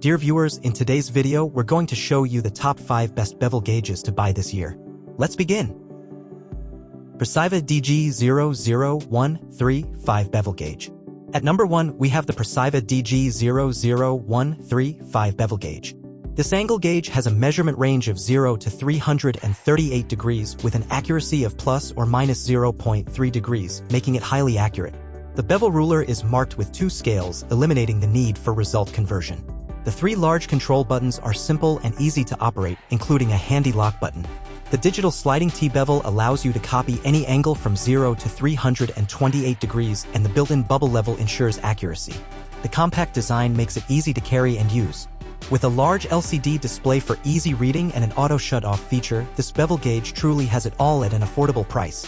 Dear viewers, in today's video, we're going to show you the top 5 best bevel gauges to buy this year. Let's begin. PRECIVA DG00135 bevel gauge. At number 1, we have the PRECIVA DG00135 bevel gauge. This angle gauge has a measurement range of 0 to 338 degrees with an accuracy of plus or minus 0.3 degrees, making it highly accurate. The bevel ruler is marked with 2 scales, eliminating the need for result conversion. The 3 large control buttons are simple and easy to operate, including a handy lock button. The digital sliding T-bevel allows you to copy any angle from 0 to 328 degrees, and the built-in bubble level ensures accuracy. The compact design makes it easy to carry and use. With a large LCD display for easy reading and an auto shut-off feature, this bevel gauge truly has it all at an affordable price.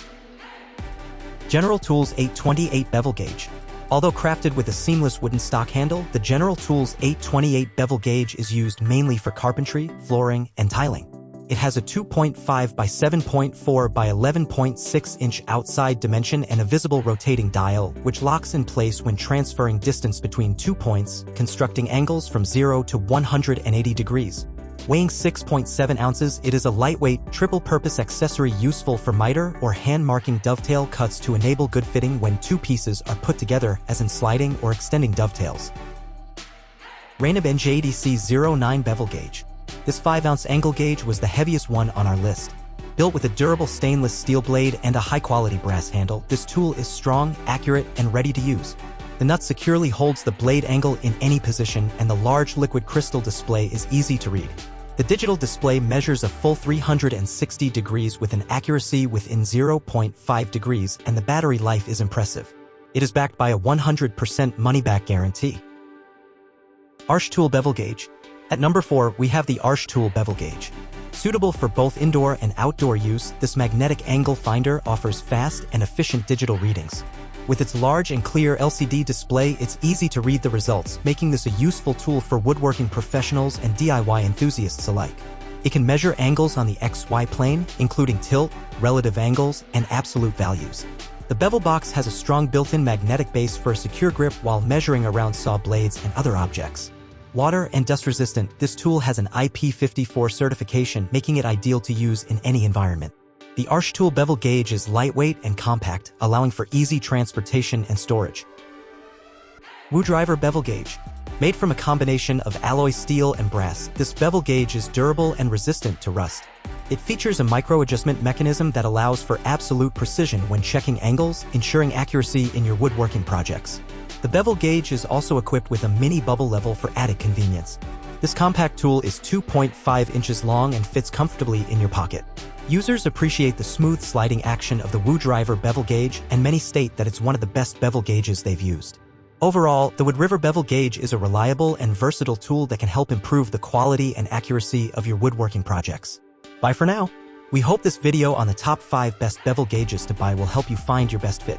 General Tools 828 bevel gauge. Although crafted with a seamless wooden stock handle, the General Tools 828 bevel gauge is used mainly for carpentry, flooring, and tiling. It has a 2.5 by 7.4 by 11.6 inch outside dimension and a visible rotating dial, which locks in place when transferring distance between 2 points, constructing angles from 0 to 180 degrees. Weighing 6.7 ounces, it is a lightweight, triple-purpose accessory useful for miter or hand-marking dovetail cuts to enable good fitting when 2 pieces are put together, as in sliding or extending dovetails. RAINYB NJDC09 bevel gauge. This 5-ounce angle gauge was the heaviest one on our list. Built with a durable stainless steel blade and a high-quality brass handle, this tool is strong, accurate, and ready to use. The nut securely holds the blade angle in any position, and the large liquid crystal display is easy to read. The digital display measures a full 360 degrees with an accuracy within 0.5 degrees, and the battery life is impressive. It is backed by a 100% money-back guarantee. ARSHTOOL bevel gauge. At number 4, we have the ARSHTOOL bevel gauge. Suitable for both indoor and outdoor use, this magnetic angle finder offers fast and efficient digital readings. With its large and clear LCD display, it's easy to read the results, making this a useful tool for woodworking professionals and DIY enthusiasts alike. It can measure angles on the XY plane, including tilt, relative angles, and absolute values. The bevel box has a strong built-in magnetic base for a secure grip while measuring around saw blades and other objects. Water and dust resistant, this tool has an IP54 certification, making it ideal to use in any environment. The ARSHTOOL bevel gauge is lightweight and compact, allowing for easy transportation and storage. WOODRIVER bevel gauge. Made from a combination of alloy steel and brass, this bevel gauge is durable and resistant to rust. It features a micro-adjustment mechanism that allows for absolute precision when checking angles, ensuring accuracy in your woodworking projects. The bevel gauge is also equipped with a mini bubble level for added convenience. This compact tool is 2.5 inches long and fits comfortably in your pocket. Users appreciate the smooth sliding action of the WOODRIVER bevel gauge, and many state that it's one of the best bevel gauges they've used. Overall, the WOODRIVER bevel gauge is a reliable and versatile tool that can help improve the quality and accuracy of your woodworking projects. Bye for now. We hope this video on the top 5 best bevel gauges to buy will help you find your best fit.